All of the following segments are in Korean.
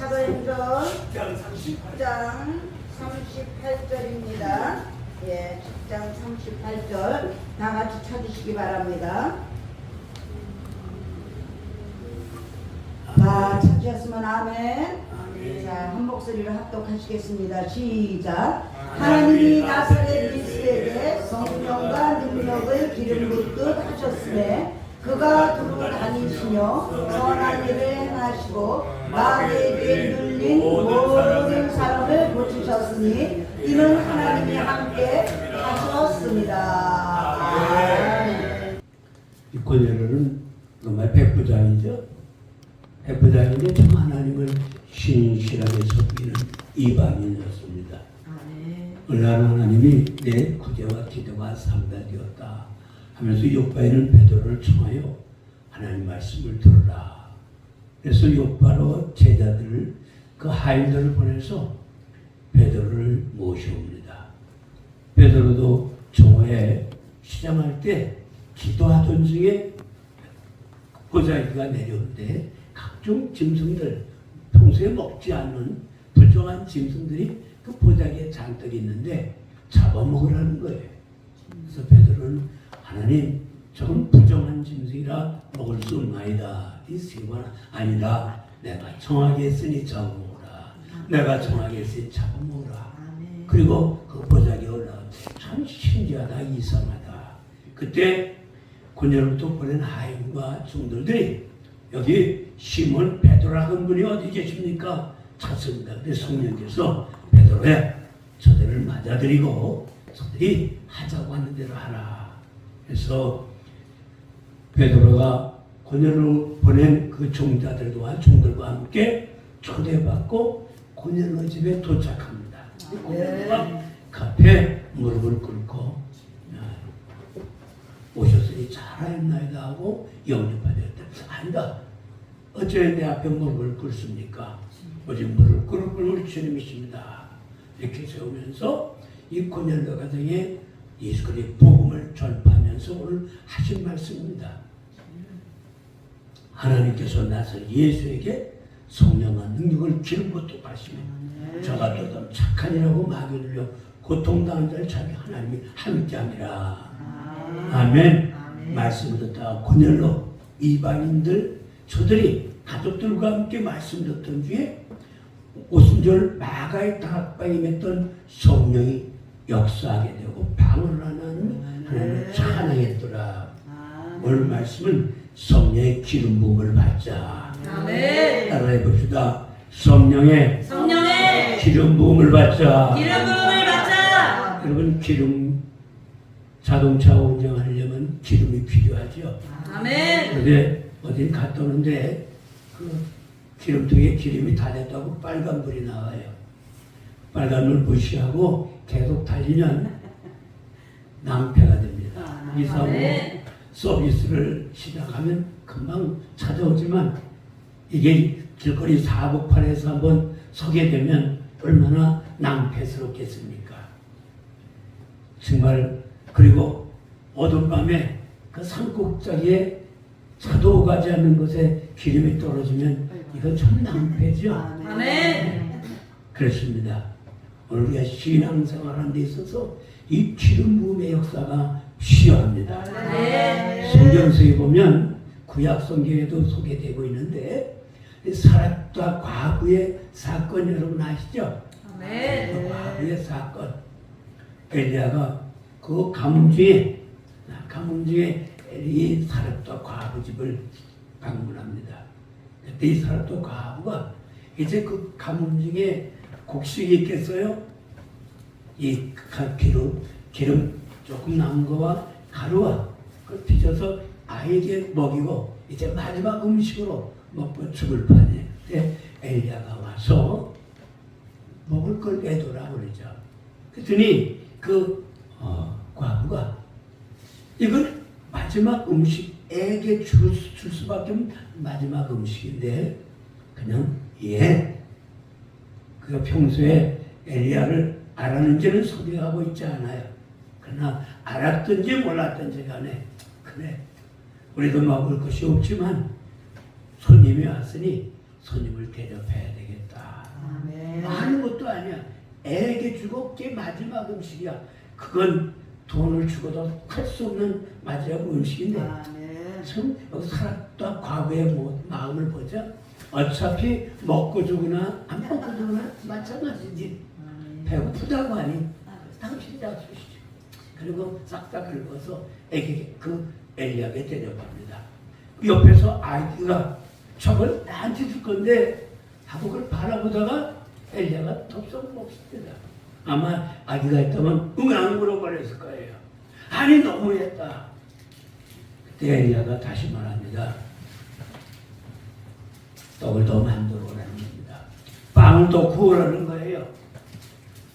사도행전 10장 38절입니다. 예, 10장 38절 다 같이 찾으시기 바랍니다. 다 찾으셨으면 아멘. 자, 한 목소리로 합독하시겠습니다. 시작. 하나님이 나사렛 예수에게 성령과 능력을 기름 붓듯 하셨으며 그가 두루 다니시며 선한 일을 행하시고 마귀에게 눌린 모든 사람을 고치셨으니 이는 하나님이 함께 하셨습니다. 이 고넬료는 정말 백부장이죠. 백부장인데 참 하나님을 신실하게 섬기는 이방인이었습니다. 얼마나 하나님이 내 구제와 기도가 상달되었다 하면서 요바에는 베드로를 청하여 하나님 말씀을 들으라. 그래서 요바로 제자들을 그 하인들을 보내서 베드로를 모셔옵니다. 베드로도 정오에 시장할 때 기도하던 중에 보자기가 내려오는데 각종 짐승들, 평소에 먹지 않는 불정한 짐승들이 그 보자기에 잔뜩 있는데 잡아먹으라는 거예요. 그래서 베드로는 하나님, 저건 부정한 짐승이라 먹을 수 없나이다. 이 세관 아니라 내가 정하게 했으니 잡아먹으라. 내가 정하게 했으니 잡아먹으라. 그리고 그 보자기에 올라가 참 신기하다, 이상하다. 그때 고넬료부터 보낸 하인과 종들들이 여기 시몬 베드로라는 분이 어디 계십니까? 찾습니다. 근데 성령께서 베드로야, 저들을 맞아들이고 저들이 하자고 하는 대로 하라. 그래서 베드로가 고넬료 보낸 그 종자들과 종들과 함께 초대받고 고넬료 집에 도착합니다. 고넬료가 그 앞에 무릎을 꿇고 오셨으니 잘하였나이다 하고 영접하였다. 아니다. 어째 내 앞에 무릎을 꿇습니까? 오직 무릎을 꿇을 우리 주님이십니다. 이렇게 세우면서 이 고넬료 가정에 예수 그리스도의 복음을 전파하면서 오늘 하신 말씀입니다. 하나님께서 나서 예수에게 성령과 능력을 기름 붓도록 하시며 저 같은 착한 이라고 마귀를 눌려 고통당한 자를 자기 하나님이 함께함이라. 아멘. 말씀을 듣다가 고넬료 이방인들 저들이 가족들과 함께 말씀 듣던 중에 오순절 마가의 다락방에 맺던 성령이 역사하게 되고 방언을 하는 하나님을 찬양했더라. 오늘 말씀은 성령의 기름 부음을 받자. 아멘. 따라해 봅시다. 성령의 기름 부음을 받자. 여러분, 기름 자동차 운전하려면 기름이 필요하죠. 아멘. 그런데 어디 갔다 오는데 그 기름통에 기름이 다 됐다고 빨간불이 나와요. 빨간불 무시하고 계속 달리면 낭패가 됩니다. 이사후 서비스를 시작하면 금방 찾아오지만 이게 길거리 사복판에서 한번 서게 되면 얼마나 낭패스럽겠습니까? 정말. 그리고 어두운 밤에 그 산꼭자기에 차도 가지 않는 곳에 기름이 떨어지면 이건 참 낭패죠. 아멘. 그렇습니다. 오늘 우리가 신앙생활하는 데 있어서 이 기름 부음의 역사가 필요합니다. 성경서에 보면 구약 성경에도 소개되고 있는데 사렙과 과부의 사건 여러분 아시죠? 그 과부의 사건. 엘리야가 그 가뭄 중에 이 사렙과 과부 집을 방문합니다. 그때 이 사렙과 과부가 이제 그 가뭄 중에 곡식이 있겠어요? 이 기름 조금 남은 거와 가루와 그걸 빚어서 아이에게 먹이고 이제 마지막 음식으로 먹고 죽을 판이에요. 그때 엘리야가 와서 먹을 걸 내두라 그러죠. 그랬더니 그 과부가 이건 마지막 음식, 애에게 줄 수밖에 없는 마지막 음식인데 그냥 그가 평소에 엘리야를 알았는지는 소개하고 있지 않아요. 그러나 알았든지 몰랐든지 간에 그래 우리도 먹을 것이 없지만 손님이 왔으니 손님을 대접해야 되겠다. 아니야. 애에게 주고 그게 마지막 음식이야. 그건 돈을 주고도 할 수 없는 마지막 음식인데 아멘. 참 여기 살았다 과거의 마음을 보자. 어차피 먹고 죽으나 안 먹고 죽으나 마찬가지지. 배고프다고 하니 당신이 잡수시죠. 그리고 싹다 긁어서 애기 그 엘리야에게 데려갑니다. 옆에서 아이가 저걸 나한테 줄 건데 하고 그걸 바라보다가 엘리야가 덥석 먹습니다. 아마 아기가 있다면 안 물어버렸을 거예요. 아니 너무했다. 그때 엘리야가 다시 말합니다. 떡을 더 만들어 오라는 겁니다. 빵을 더 구우라는 거예요.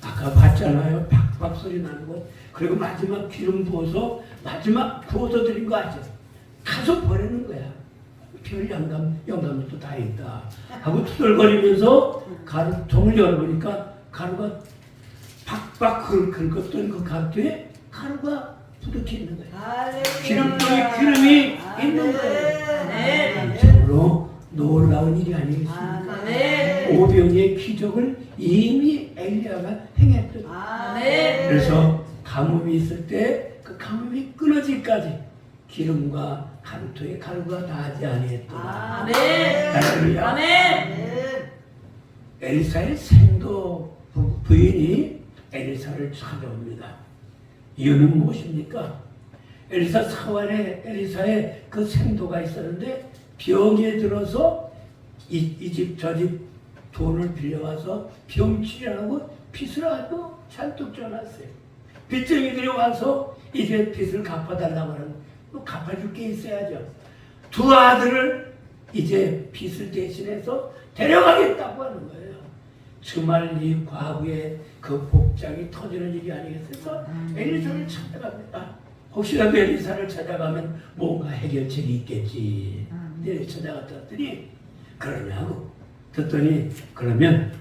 아까 봤잖아요. 팍팍 소리 나는 것. 그리고 마지막 기름 부어서 마지막 구워서 드린 거 아죠? 가서 버리는 거야. 별 영감도 다 있다. 하고 투덜거리면서 가루통을 열어보니까 가루가 팍팍 긁었던 그 가루에 가루가 부득이 있는 거야. 기름이 있는 거예요. 참으로 놀라운 일이 아니겠습니까? 오병이의 기적을 이미 엘리야가 행했던. 그래서 가뭄이 있을 때 그 가뭄이 끊어질까지 기름과 가루통에 가루가 닿지 아니했더라. 할렐루야. 엘리사의 생도 부인이 엘리사를 찾아옵니다. 이유는 무엇입니까? 엘리사 사활에 엘리사의 그 생도가 있었는데 병에 들어서 이 집 저 집 돈을 빌려와서 병 치료하고 빚을 하고 잔뜩 져놨어요. 빚쟁이들이 와서 이제 빚을 갚아달라고 하는 또 갚아줄 게 있어야죠. 두 아들을 이제 빚을 대신해서 데려가겠다고 하는 거예요. 정말 이 과거에 그 복장이 터지는 일이 아니겠어서 엘리사를 찾아갑니다. 혹시라도 엘리사를 찾아가면 뭔가 해결책이 있겠지. 찾아갔더니 그러냐고 듣더니 그러면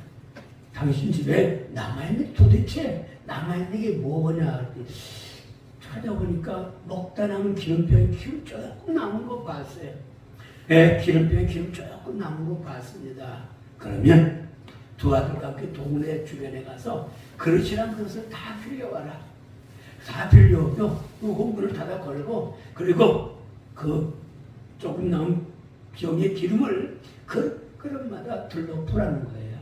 당신 집에 남아있는 도대체 남아있는 게 뭐냐 찾아보니까 먹다 남은 기름병에 기름 조금 남은 거 봤어요. 기름병에 기름 조금 남은 거 봤습니다. 그러면 두 아들과 함께 동네 주변에 가서 그릇이랑 그릇을 다 빌려와라. 다 빌려오고 그 문을 닫아 걸고 그리고 그 조금 남은 병의 기름을 그 그릇마다 들러부라는 거예요.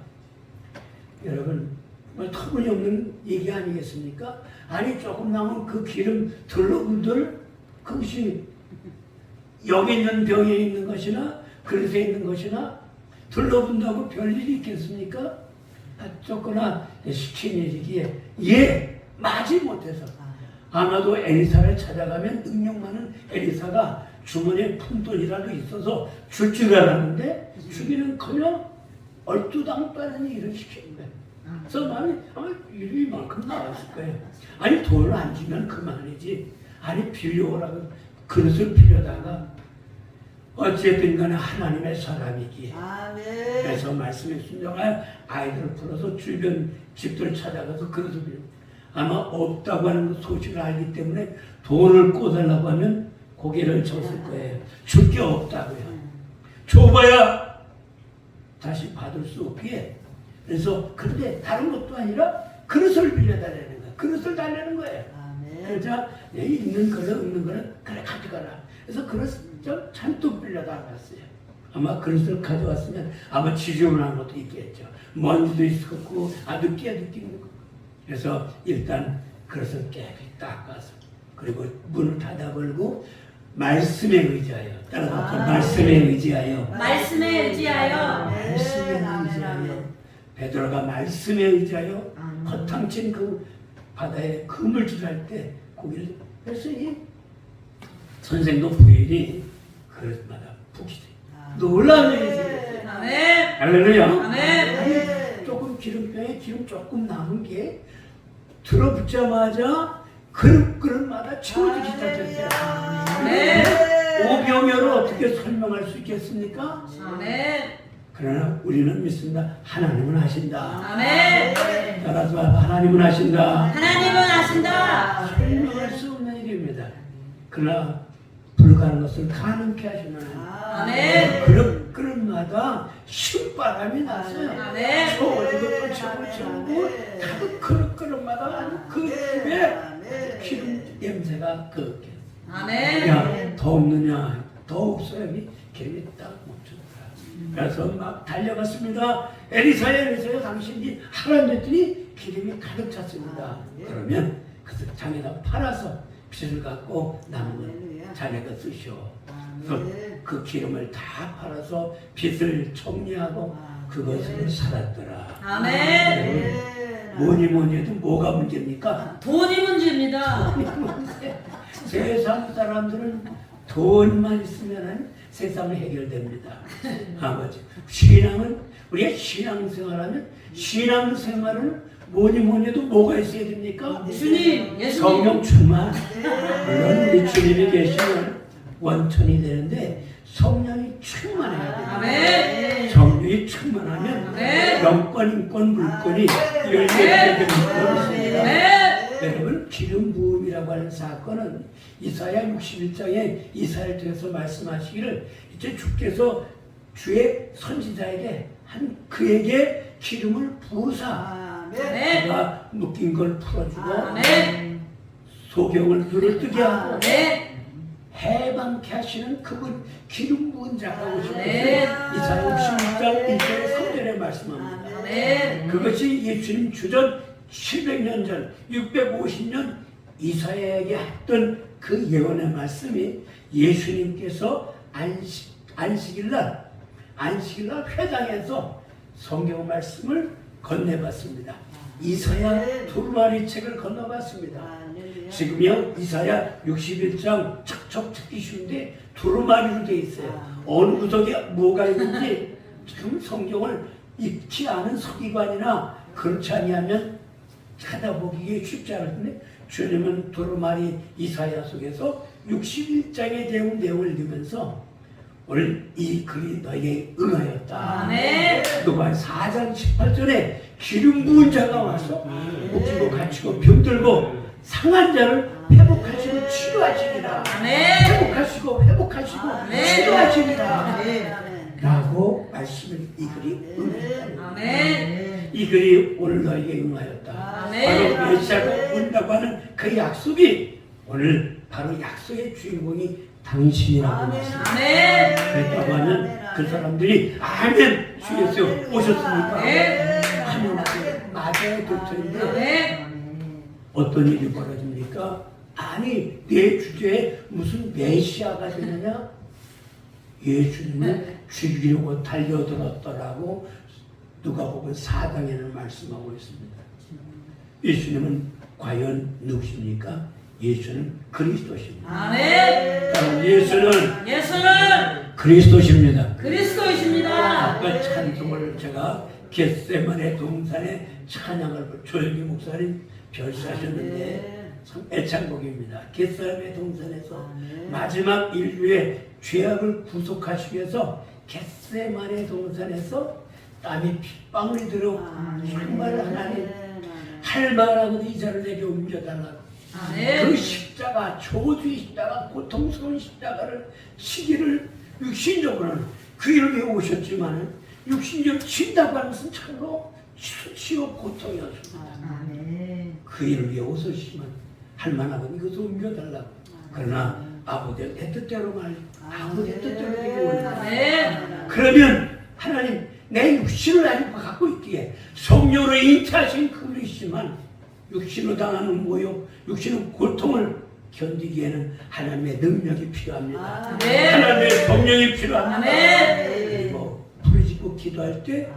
여러분 뭐 터무니없는 얘기 아니겠습니까? 아니 조금 남은 그 기름 들러분들 그것이 여기 있는 병에 있는 것이나 그릇에 있는 것이나 들러분다고 별일이 있겠습니까? 어쩌거나 시킨 일이기에 마지 못해서 아마도 엘리사를 찾아가면 능력 많은 엘리사가 주머니에 푼돈이라도 있어서 줄 줄 알았는데 주기는커녕 얼두당도하는 일을 시킨 거예요. 그래서 마음이 아마 일이 이만큼 나왔을 거예요. 아니 돈을 안 주면 그만이지. 아니 빌려오라고 그릇을 빌려다가 어쨌든 간에 하나님의 사람이기에 그래서 말씀에 순종하여 아이들을 불러서 주변 집들을 찾아가서 그릇을 빌려 아마 없다고 하는 그 소식을 알기 때문에 돈을 꿔달라고 하면 고개를 쳤을 거예요. 줄 게 없다고요. 줘봐야 다시 받을 수 없기에 그래서 근데 다른 것도 아니라 그릇을 빌려달라는 거예요. 그릇을 달라는 거예요. 그래서 있는 거는 없는 거는 그래 가져가라. 그래서 그릇을 잔뜩 빌려달았어요. 아마 그릇을 가져왔으면 아마 지저분한 것도 있겠죠. 먼지도 있었고 아주 깨끗한 거. 그래서 일단 그릇을 깨끗이 닦아서 그리고 문을 닫아 걸고 말씀에 의지하여 따라서 말씀에 의지하여 말씀에 의지하여 말씀에 의지하여 베드로가 말씀에 의지하여 허탕친 그 바다에 그물질할 때 고기를 그래서 이 선생도 부인이 그릇마다 푹이 놀라운 일이 생겼어요. 할렐루야. 아니, 조금 기름병에 기름 조금 남은 게 들어붙자마자 그릇마다 채워지기 시작했어요. 오병이어를 어떻게 설명할 수 있겠습니까? 그러나 우리는 믿습니다. 하나님은 하신다. 따라서 하나님은 하신다. 하나님은 하신다. 설명할 수 없는 일입니다. 그러나 불가능한 것을 가능케 하시는 하나님. 그릇마다 신바람이 났어요. 저어지고 샤워 전부 가득 그릇마다 그 집에 기름 냄새가 그렇게. 아멘. 야, 더 없느냐? 더 없어요. 기름이 딱 멈춘다. 그래서 막 달려갔습니다. 엘리사야, 당신이 하라 했더니 기름이 가득 찼습니다. 그러면 그 장에다 팔아서 빚을 갖고 남은 건 자네가 쓰시오. 그래서 그 기름을 다 팔아서 빚을 정리하고 그것을 살았더라. 아멘. 뭐니 해도 뭐가 문제입니까? 돈이 문제입니다. 세상 사람들은 돈만 있으면 세상이 해결됩니다. 아버지, 신앙은 우리가 신앙생활하면 신앙생활은 뭐니 해도 뭐가 있어야 됩니까? 주님, 예수님. 성령 충만. 물론 우리 주님이 계시면 원천이 되는데 성령이 충만해야 돼요. 아멘. 성령이 충만하면 아멘. 영권, 인권, 물권이 열리게 됩니다. 아멘. 여러분, 기름 부음이라고 하는 사건은 이사야 61장에 이사야를 통해서 말씀하시기를 이제 주께서 주의 선지자에게 그에게 기름을 부으사 그가 묶인 걸 풀어주고 아멘. 소경을 눈을 뜨게 하고 아멘. 해방케 하시는 그분 기름 부은 자가 오시면서 아멘. 이사야 61장 1절에 3절에 말씀합니다. 아멘. 그것이 예수님 주전 700년 전 650년 이사야에게 했던 그 예언의 말씀이 예수님께서 안식일날 회당에서 성경 말씀을 건네봤습니다. 이사야 두루마리 책을 건너봤습니다. 지금요 이사야 61장 척척 찾기 쉬운데 두루마리로 되어 있어요. 어느 구석에 뭐가 있는지 지금 성경을 읽지 않은 서기관이나 그렇지 아니하면 찾아보기에 쉽지 않을 텐데 주님은 두루마리 이사야 속에서 61장에 대한 내용을 읽으면서 오늘 이 글이 너에게 응하였다. 아멘. 누가 4장 18절에 기름 부은 자가 와서 웃기고 갇히고 병들고 상한 자를 회복하시고 치료하시리라. 아멘. 회복하시고 아멘. 치료하시리라. 라고 말씀을 이 글이 응하였다. 아멘. 이 글이 오늘 너에게 응하였다. 아멘. 바로 메시아가 온다고 하는 그 약속이 오늘 바로 약속의 주인공이 당신이라고 말씀합니다. 아멘. 그랬다고 하면 그 사람들이 아멘 주 예수 오셨습니까? 아멘. 하면 맞아요 도토인데 아멘. 어떤 일이 벌어집니까? 아니 내 주제에 무슨 메시아가 되느냐? 예수님을 죽이려고 달려들었더라고 누가복음 4장에는 말씀하고 있습니다. 예수님은 과연 누구십니까? 예수는 그리스도십니다. 아멘. 예수는 그리스도십니다. 그리스도이십니다. 아까 찬송을 제가 겟세마네 동산의 찬양을 조영기 목사님 별세하셨는데 참 애창곡입니다. 겟세마네 동산에서 마지막 인류의 죄악을 구속하시기 위해서 겟세마네 동산에서 땀이 핏방울이 들어 정말 하나님 할 말하고도 이 자를 내게 옮겨달라고 아멘. 그 십자가 저주의 십자가 고통스러운 십자가를 시기를 육신적으로는 그 일을 위해 오셨지만 육신적으로 친다고 하는 것은 참으로 수치요 고통이었습니다. 그 일을 위해 오셨지만 할 만하고 이것을 옮겨달라고. 그러나 아버지의 내 뜻대로 아버지의 뜻대로 되기 원합니다. 아멘. 그러면 하나님 내 육신을 아직 갖고 있기에 성령으로 잉태하신 그분이시지만 육신으로 당하는 모욕, 육신의 고통을 견디기에는 하나님의 능력이 필요합니다. 아멘. 하나님의 성령이 필요합니다. 아멘. 그리고 부르짖고 기도할 때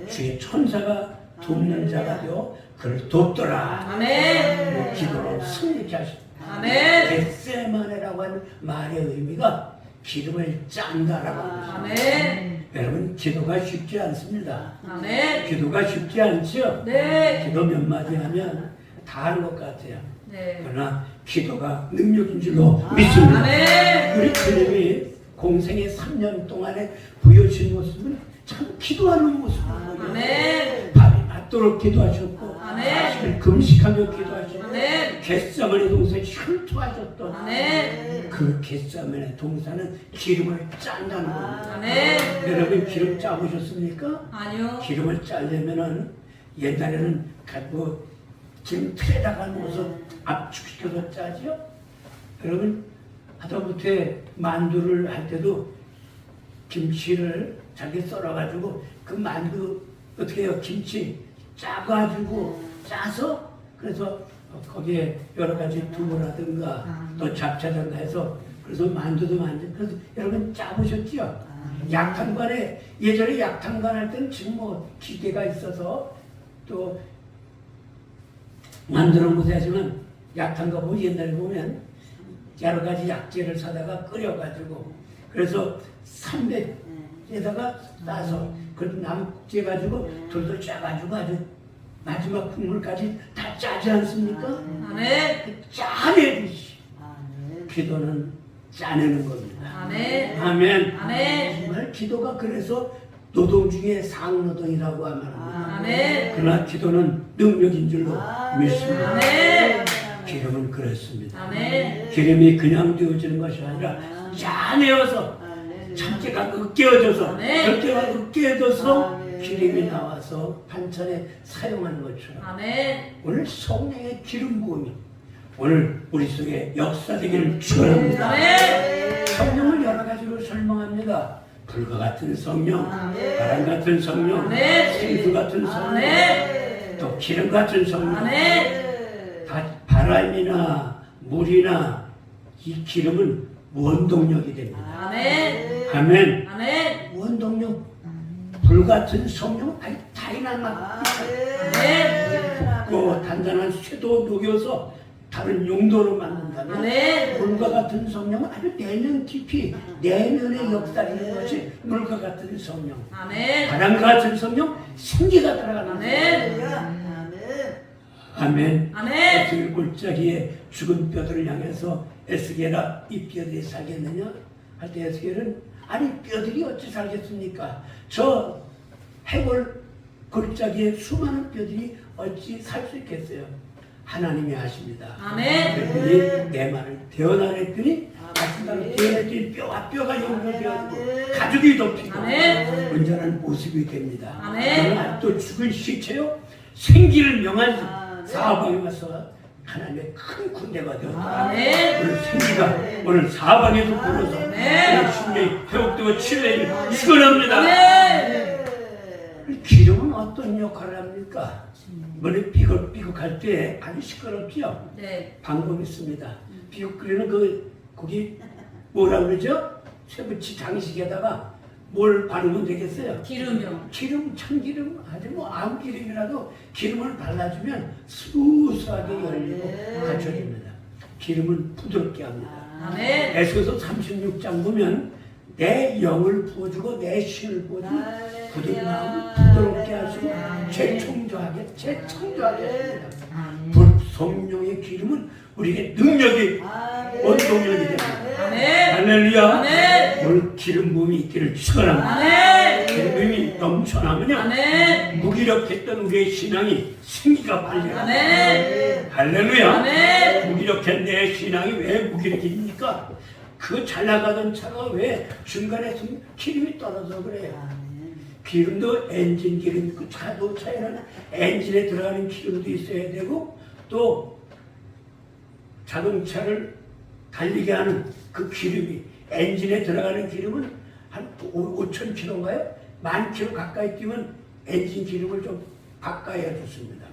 주의 천사가 돕는 자가 되어 그를 돕더라. 아멘. 기도로 승리케 하십니다. 아멘. 겟세마네라고 하는 말의 의미가 기름을 짠다라고 합니다. 아멘. 여러분 기도가 쉽지 않습니다. 아멘. 기도가 쉽지 않죠? 네. 기도 몇 마디 하면 다 하는 것 같아요. 네. 그러나 기도가 능력인 줄로 믿습니다. 아멘. 우리 주님이 공생의 3년 동안에 보여준 모습은 참 기도하는 모습이에요. 아멘. 밤이 맞도록 기도하셨고 아멘. 사실 금식하며 기도하셨고 아멘. 겟세마네 동산에 혈투하셨던 아멘. 그 겟세마네 동산은 기름을 짠다는 겁니다. 아멘. 여러분 기름 짜보셨습니까? 아니요. 기름을 짜려면은 옛날에는 뭐 지금 틀에다가 넣어서 압축시켜서 짜지요. 여러분 하다못해 만두를 할 때도 김치를 잘게 썰어가지고 그 만두 어떻게 해요? 김치 짜가지고 짜서 그래서 거기에 여러 가지 두부라든가 또 잡채든가 해서 그래서 만두도 만든 그래서 여러분 짜보셨지요? 약탕관에 예전에 약탕관 할 때는 지금 뭐 기계가 있어서 또 만들어 못하지만 약탕관 보면 옛날에 보면 여러 가지 약재를 사다가 끓여가지고 그래서 삼백에다가 싸서 그래도 남재 가지고 돌돌 짜가지고 아주 마지막 국물까지 다 짜지 않습니까? 아멘. 짜내듯이 기도는 짜내는 겁니다. 아멘. 아멘. 아멘. 정말 기도가 그래서 노동 중에 상노동이라고 하면 아멘. 그러나 기도는 능력인 줄로 믿습니다. 아멘. 기름은 그렇습니다. 아멘. 기름이 그냥 되어지는 것이 아니라 짜내어서 참깨가 으깨어져서 아멘. 절대가 으깨어져서 기름이 나와서 반찬에 사용하는 것처럼 아멘. 오늘 성령의 기름 부음이 오늘 우리 속에 역사되기를 축원합니다. 아멘. 성령을 여러 가지로 설명합니다. 불과 같은 성령, 바람 같은 성령, 아멘. 생수 같은 성령, 아멘. 또 기름 같은 성령. 아멘. 다 바람이나 물이나 이 기름은 원동력이 됩니다. 아멘. 아멘. 아멘. 원동력. 불 같은 성령은 아주 다이나믹. 그 단단한 쇠도 녹여서 다른 용도로 만든다면 아멘. 물과 같은 성령은 아주 내면 깊이 내면의 역사라는 것이 물과 같은 성령. 아멘. 바람 같은 성령 생기가 들어가는 아멘. 아멘. 아멘. 에스겔 골짜기에 죽은 뼈들을 향해서 에스겔아 이 뼈들이 살겠느냐 할 때 에스겔은 아니 뼈들이 어찌 살겠습니까? 저 해골 골짜기에 수많은 뼈들이 어찌 살 수 있겠어요? 하나님이 하십니다. 아멘. 그랬더니 내 말을 대언하라 했더니 말씀대로 대언했더니 뼈와 뼈가 연결되어지고 가죽이 덮이고 아멘. 온전한 모습이 됩니다. 아멘. 그러나 또 죽은 시체요 생기를 명한 사방에 와서 하나님의 큰 군대가 되었다. 아멘. 오늘 생기가 오늘 사방에서 불어서 아멘. 오늘 심령이 회복되고 칠레를 축원합니다. 아멘. 기름은 어떤 역할을 합니까? 머리 삐걱삐걱할 때 아주 시끄럽죠? 네. 방법이 있습니다. 비육 끓이는 거기 뭐라 그러죠? 쇠붙이 장식에다가 뭘 바르면 되겠어요? 기름이요. 기름, 참기름, 아주 뭐 아무 기름이라도 기름을 발라주면 스무스하게 열리고 갖춰집니다. 기름은 부드럽게 합니다. 아멘. 에스겔서 36장 보면 내 영을 부어주고 내 신을 부어주고 굳은 마음을 부드럽게 하시고 재청조하게 하십니다. 성령의 기름은 우리에게 능력이 원동력이 됩니다. 아멘. 할렐루야. 아멘. 오늘 기름 부음이 있기를 축원합니다. 아멘. 기름 부음이 넘쳐나면요 아멘. 무기력했던 우리의 신앙이 생기가 발려요. 아멘. 할렐루야. 아멘. 무기력한 내 신앙이 왜 무기력입니까? 그 잘 나가던 차가 왜 중간에 기름이 떨어져 그래요? 기름도 엔진 기름 있고 자동차에는 엔진에 들어가는 기름도 있어야 되고 또 자동차를 달리게 하는 그 기름이 엔진에 들어가는 기름은 한 5,000km인가요? 10,000km 가까이 뛰면 엔진 기름을 좀 바꿔야 좋습니다.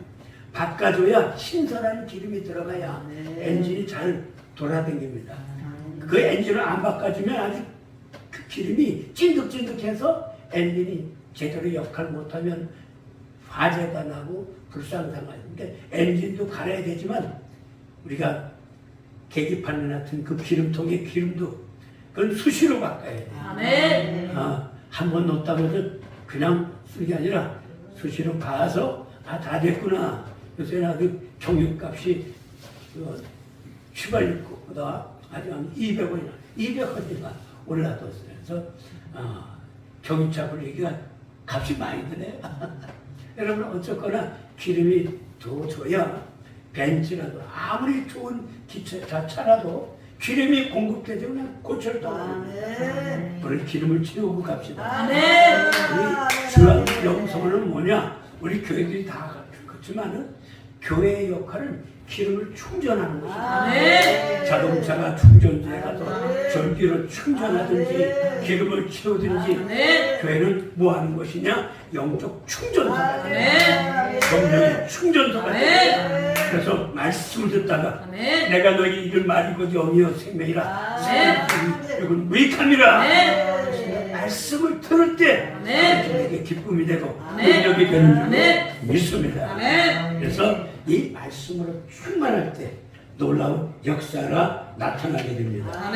바꿔줘야 신선한 기름이 들어가야 엔진이 잘 돌아다닙니다. 그 엔진을 안 바꿔주면 아주 그 기름이 찐득찐득해서 엔진이 제대로 역할 못하면 화재가 나고 불상사하는데 엔진도 갈아야 되지만 우리가 계기판 같은 그 기름통의 기름도 그건 수시로 바꿔야 돼요. 아멘. 한 번 넣었다고 해서 그냥 쓰는 게 아니라 수시로 봐서 다 됐구나. 요새 나그 경유값이 휘발유보다 아주 한 200원이나 올라뒀어요. 그래서 경유차 불리기가 값이 많이 드네요. 여러분 어쨌거나 기름이 더 줘야 벤츠라도 아무리 좋은 차라도 기름이 공급되지 그냥 고철 떠나요. 오늘 기름을 채우고 갑시다. 아멘. 우리 주한 영성은 뭐냐? 우리 교회들이 다 그렇지만은 교회의 역할은 기름을 충전하는 것입니다. 아멘. 자동차가 충전소에 가서 전기를 충전하든지 기름을 채우든지 교회는 뭐 하는 것이냐? 영적 충전소가 돼요. 성령의 충전소가 돼요. 그래서 말씀을 듣다가 내가 너희 이를 말이고 영이여 생명이라 이건 무익함이라 말씀을 들을 때 내게 기쁨이 되고 능력이 되는 줄 믿습니다. 그래서 이 말씀으로 충만할 때 놀라운 역사가 나타나게 됩니다.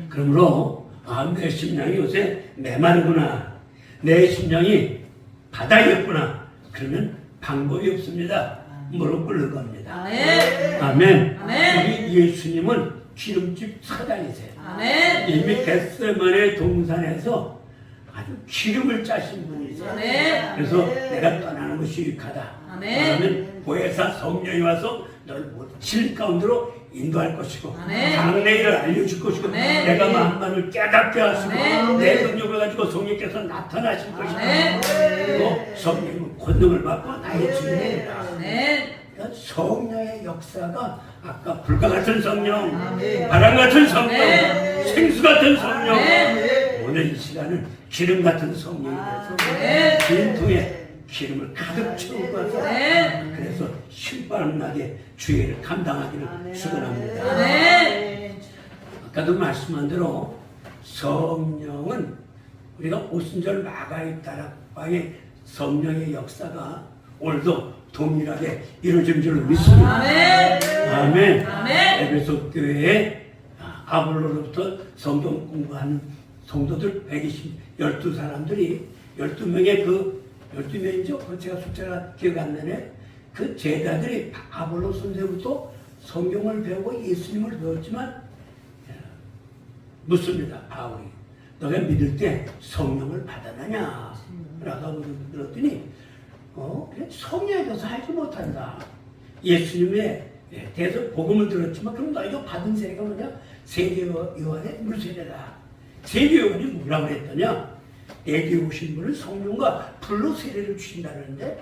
그러므로 내 심령이 요새 메마르구나, 내 심령이 바다였구나, 그러면 방법이 없습니다. 무릎 꿇는 겁니다. 아멘. 우리 예수님은 기름집 사장이세요. 이미 겟세마네 동산에서 아주 기름을 짜신 분이세요. 그래서 내가 떠나는 것이 유익하다. 그러면 보혜사 성령이 와서 너를 질 가운데로 인도할 것이고 장래일을 알려줄 것이고 내가 마음만을 깨닫게 하시고 내 능력을 가지고 성령께서 나타나실 것이고 그리고 성령은 권능을 받고 나의 주인이 되리라. 성령의 역사가 아까 불과 같은 성령, 바람 같은 성령, 생수 같은 성령, 오늘 이 시간은 기름 같은 성령이 돼서 기름통에 기름을 가득 채우고 와서 그래서 신바람 나게 주의를 감당하기를 축원합니다. 아까도 말씀한 대로 성령은 우리가 오순절 마가의 다락방의 성령의 역사가 오늘도 동일하게 이루어진 줄로 믿습니다. 아멘. 에베소 교회에 아볼로로부터 성경 공부하는 성도들 12사람들이 12명의 12명이죠. 제가 숫자가 기억 안 나네. 그 제자들이 아볼로 선생부터 성경을 배우고 예수님을 배웠지만 묻습니다. 바울이 너가 믿을 때 성령을 받아나냐? 라고 물었더니 성령에 대해서 알지 못한다. 예수님의 대해서 복음을 들었지만 그럼 너희가 받은 세례가 뭐냐? 세례 요한의 물세례다. 세례 요한이 뭐라고 했더냐? 내게 오신 분은 성령과 불로 세례를 주신다는데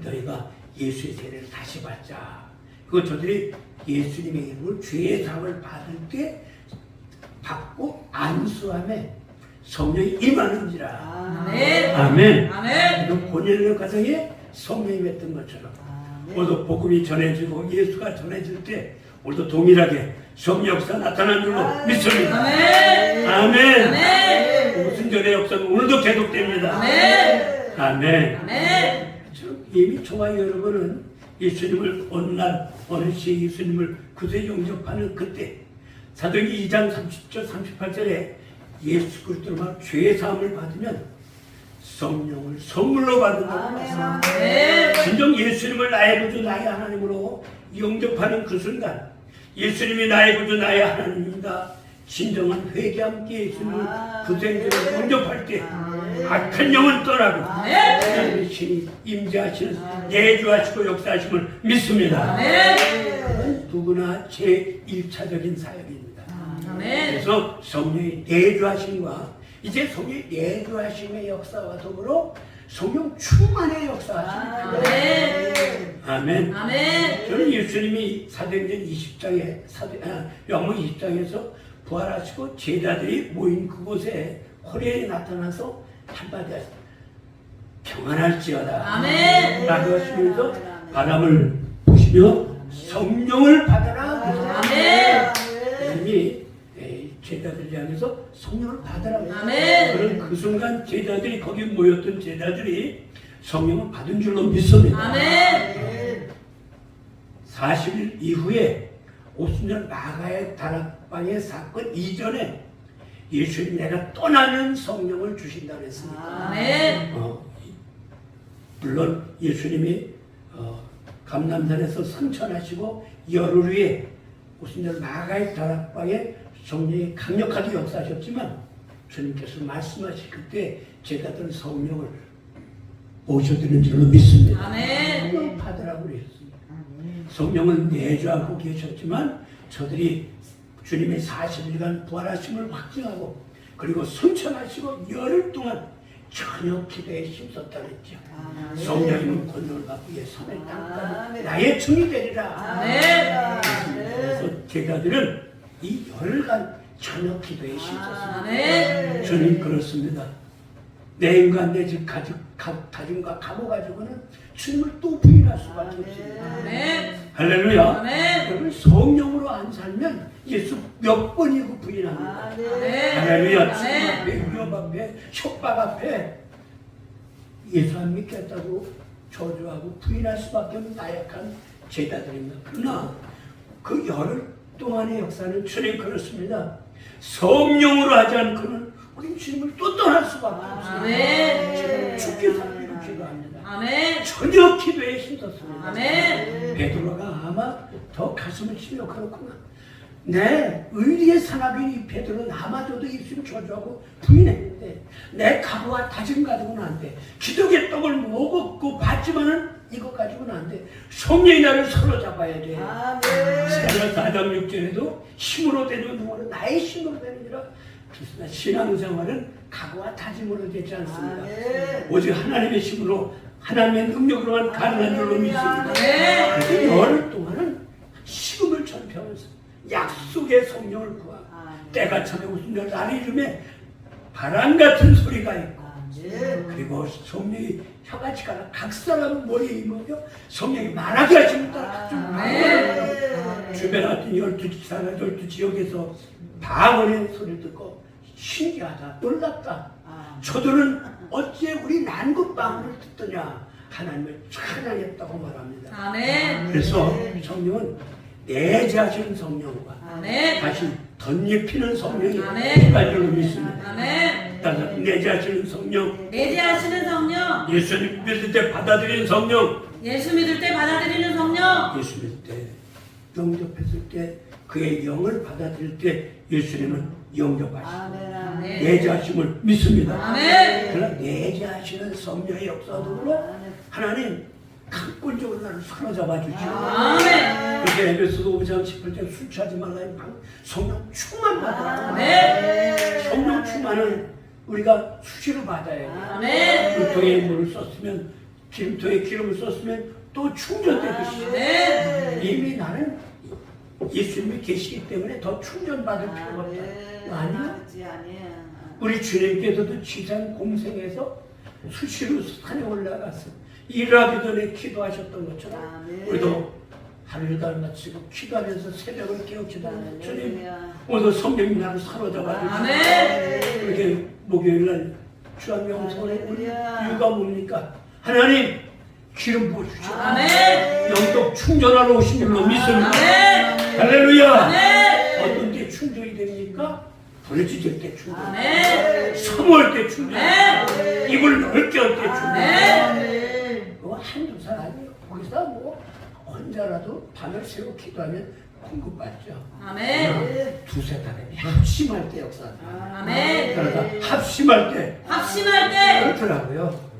너희가 예수의 세례를 다시 받자. 그거 저들이 예수님의 이름으로 죄의 사함을 받을 때 받고 안수함에 성령이 임하는지라. 아멘. 그리고 고넬료 가정에 성령이 맺던 것처럼 오늘도 복음이 전해지고 예수가 전해질 때 오늘도 동일하게 성령 역사 나타난 줄로 믿습니다. 아멘. 오순절의 역사는 오늘도 계속됩니다. 아멘. 이미 저와 여러분은 예수님을 어느 날 어느 시에 예수님을 구세 영접하는 그때 사도행전 2장 30절 38절에 예수 그리스도로 죄의 사함을 받으면 성령을 선물로 받는다고 말씀합니다. 진정 예수님을 나의 구주 나의 하나님으로 영접하는 그 순간 예수님이 나의 구주 나의 하나님입니다. 진정한 회개 함께 예수님을 구세주로 영접할 때 악한 영은 떠나고 하나님의 신이 임재하시는 내주하시고 역사하심을 믿습니다. 그건 누구나 제1차적인 사역입니다. 그래서 성령의 내주하심과 이제 성령의 내주하심의 역사와 더불어 성령 충만의 역사가 아멘. 저는 예수님이 사도행전 20장에 요한복음 20장에서 부활하시고 제자들이 모인 그곳에 호련히 나타나서 한마디 하시고 평안할지어다 라고 하시면서 바람을 부시며 성령을 받아라. 이미 제자들 향해서 성령을 받으라고. 그런 그 순간 제자들이 거기 모였던 제자들이 성령을 받은 줄로 믿습니다. 40일 이후에 오순절 마가의 다락방의 사건 이전에 예수님 내가 떠나면 성령을 주신다고 했습니다. 물론 예수님이 감람산에서 성천하시고 열흘 후에 오순절 마가의 다락방에 성령이 강력하게 역사하셨지만 주님께서 말씀하실 그때 제자들은 성령을 모셔드리는 줄로 믿습니다. 성령 받으라고 그러셨습니다. 성령은 내주하고 계셨지만 저들이 주님의 40일간 부활하심을 확증하고 그리고 성천하시고 열흘 동안 저녁 기도에 힘썼다 그랬죠. 아멘. 성령님은 권능을 받고 예수의 아멘. 땅까지 나의 증이 되리라. 아멘. 그래서 제자들은 이 열간 저녁 기도에 힘썼습니다. 아멘. 저는 그렇습니다. 내 인간 내 집 가짐과 가고 가지고는 주님을 또 부인할 수밖에 없습니다. 아멘. 할렐루야. 아멘. 여러분 성령으로 안 살면 예수 몇 번이고 부인합니다. 아멘. 할렐루야. 아멘. 죽음 앞에 위협 앞에 협박 앞에 예수 안 믿겠다고 저주하고 부인할 수밖에 없는 나약한 제자들입니다. 그러나 그 열흘 동안의 역사는 주님 그렇습니다. 성령으로 하지 않고는 우리 주님을 또 떠날 수밖에 없습니다. 아멘. 죽게 살기로 기도합니다. 아멘. 저녁 기도에 힘썼습니다. 아멘. 베드로가 아마 더 가슴을 치며 그렇구나. 내 의리의 사나비 베드로는 아마도 예수를 저주하고 부인했는데 내 각오와 다짐 가지고는 안 돼. 기독의 떡을 먹었고 봤지만은 이것 가지고는 안 돼. 성령이 나를 사로잡아야 돼. 지난 4장 6절에도 힘으로 되는 동안은 나의 힘으로 되느니라. 그렇습니다. 신앙생활은 각오와 다짐으로 되지 않습니다. 오직 하나님의 힘으로 하나님의 능력으로만 가능한 줄로 믿습니다. 그래서 열흘 동안은 식음을 전폐하면서 약속의 성령을 구하고 때가 참에 웃음을 나를 이름에 바람 같은 소리가 있고 그리고 성령이 혀같이 가라 각 사람은 머리에 임하며 성령이 말하게 하시는 따라 주변 같은 12 지역에서 방언의 소리를 듣고 신기하다 놀랍다. 저들은 어찌 우리 난국 방언을 듣더냐 하나님을 찬양했다고 말합니다. 아멘. 그래서 성령은 내재하시는 성령과 아멘. 다시 덧입히는 성령이 아멘. 일반적으로 믿습니다. 아멘. 따라서 내재하시는 성령, 내재하시는 성령, 예수님 믿을 때 받아들이는 성령, 예수 믿을 때 받아들이는 성령, 예수 믿을 때 영접했을 때 그의 영을 받아들일 때 예수님은 영접하시고 내재하심을 믿습니다. 아멘. 그러나 내재하시는 성령의 역사적으로 하나님 강권적으로 나를 사로잡아 주시고 아멘. 그렇게 에베소서 5장 18절 술 취하지 말라 성령 충만 받으라. 아멘. 성령 충만은 우리가 수시로 받아야 돼요. 아멘. 물통에 물을 썼으면 기름통에 기름을 썼으면 또 충전되듯이 아멘. 이미 나는 예수님이 계시기 때문에 더 충전받을 필요가 없다. 아니요. 우리 주님께서도 지상 공생에서 수시로 산에 올라가서 일하기 전에 기도하셨던 것처럼 우리도 하루를 다 마치고 기도하면서 새벽을 깨우치다 주님 오늘 성령이 나를 사로잡아 주시고 아멘. 이렇게 목요일날 주한명성의 우리 이유가 뭡니까? 하나님 기름 부어주시오. 아멘. 영적 충전하러 오신 줄로 믿습니다. 아멘. 할렐루야. 아멘. 어떤 때 충전이 됩니까? 부르짖을 때 충전, 아멘. 사모할 때 충전, 아멘. 입을 넓게 할 때 충전. 아멘. 그거 한두 살 아니에요. 거기서 뭐 혼자라도 밤을 새고 기도하면 공급받죠. 아멘. 두세 달에 합심할 때 역사합니다. 아멘. 그러다 합심할 때 합심할 때 그렇더라고요.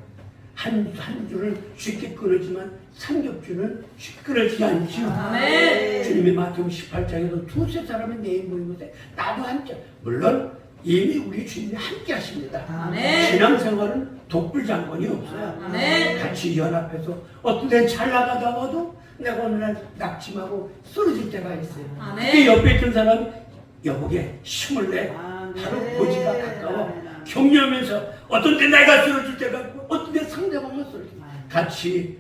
한 줄을 쉽게 끊었지만 삼겹줄은 쉽게 끊어지지 않죠. 아멘. 주님의 마태복음 18장에도 두세 사람은 내일 모인 곳에 나도 함께. 물론 이미 우리 주님이 함께 하십니다. 아멘. 신앙생활은 독불장군이 없어요. 아멘. 같이 연합해서 어떤 데는 잘 나가다가도 내가 어느 날 낙심하고 쓰러질 때가 있어요. 아멘. 그 옆에 있던 사람이 여보게 힘을 내. 바로 고지가 가까워. 격려하면서 어떤 때 내가 쓰러질 때가 있고 어떤 때 상대방은 쓰러질 때 같이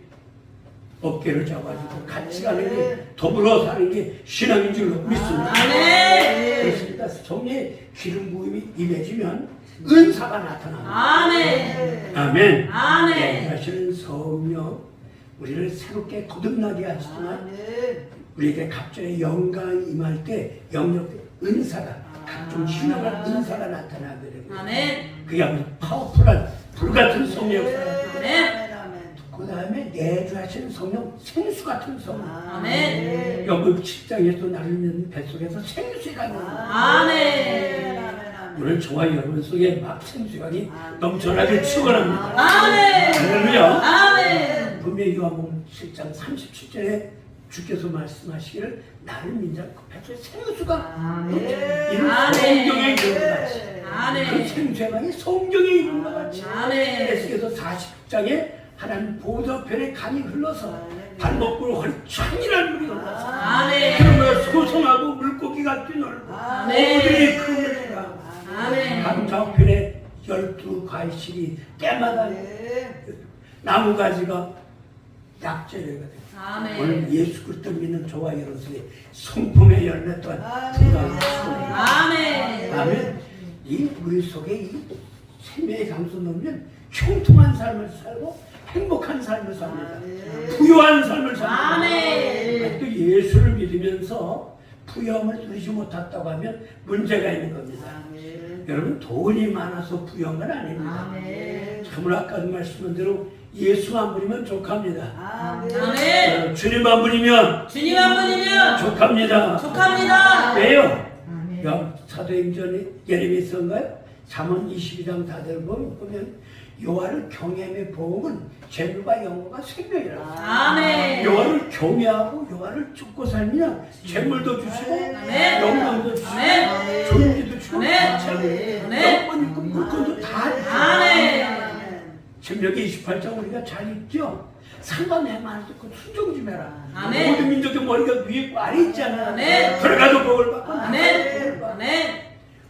어깨를 잡아주고 같이 가는 게 더불어 사는 게 신앙인 줄로 믿습니다. 아멘. 그렇습니다. 성령의 기름 부음이 임해지면 은사가 나타납니다. 아멘. 아멘. 아멘. 사실은 성령 우리를 새롭게 거듭나게 하시지만 우리에게 갑자기 영광이 임할 때 영역 은사가 각종 신령한 은사가 나타나게 되고 아멘. 그게 아주 파워풀한 불같은 성령 역사가 아멘. 그 다음에 내주하시는 성령 생수 같은 성령 아멘. 여기 7장에서 나르는 뱃속에서 생수가 나옵니다. 아멘. 오늘 저와 여러분 속에 막 생수강이 넘쳐나길 축원합니다. 아멘. 할렐루야. 아멘. 분명히 요한복음 7장 37절에 주께서 말씀하시기를 나를 민자 급해서 생수가 아멘. 이런 성경에 있는 것 같이 아멘. 그 생수의 성경에 있는 것 같이 아멘. 에스겔서 40장에 하나님 보좌편에 강이 흘러서 발목으로 허리 창이라는 물이 흘러서 아멘. 그러면 소송하고 물고기가 뛰놀고 아멘. 모두의 그 물가 아멘. 강좌편에 12과실이 때마다 나무가지가 약재래가 돼요. 아멘. 오늘 예수 그리스도 믿는 저와 여러분의 성품의 열매 또한 아멘. 다음에 이 우리 속에 이 생명의 강수 넣으면 형통한 삶을 살고 행복한 삶을 삽니다. 부유한 삶을 삽니다. 아멘. 또 예수를 믿으면서 부유함을 누리지 못했다고 하면 문제가 있는 겁니다. 여러분 돈이 많아서 부유한 건 아닙니다. 참으로 아까도 말씀한 대로 예수만 부리면 족합니다. 아멘. 주님만 부리면 주님 한 분이면 족합니다. 족합니다. 왜요? 사도행전에 예레미야서인가요? 잠언 22장 4절 보면 여호와를 경외함의 보험은 재물과 영광과 생명이라. 아멘. 여호와를 경외하고 여호와를 쫓고 살면 재물도 주시고 아멘. 영광도 주시고 아멘. 존귀도 주시고 아멘. 재물, 아멘. 영권 있고 물건도 다 주시고. 아멘. 신명기 28장 우리가 잘 읽죠? 상관의 말을 듣고 순종 좀 해라. 아멘. 모든 민족의 머리가 위에 있고 아래 있잖아. 아멘. 들어가도 복을 받고 아멘. 복을 받고. 아멘.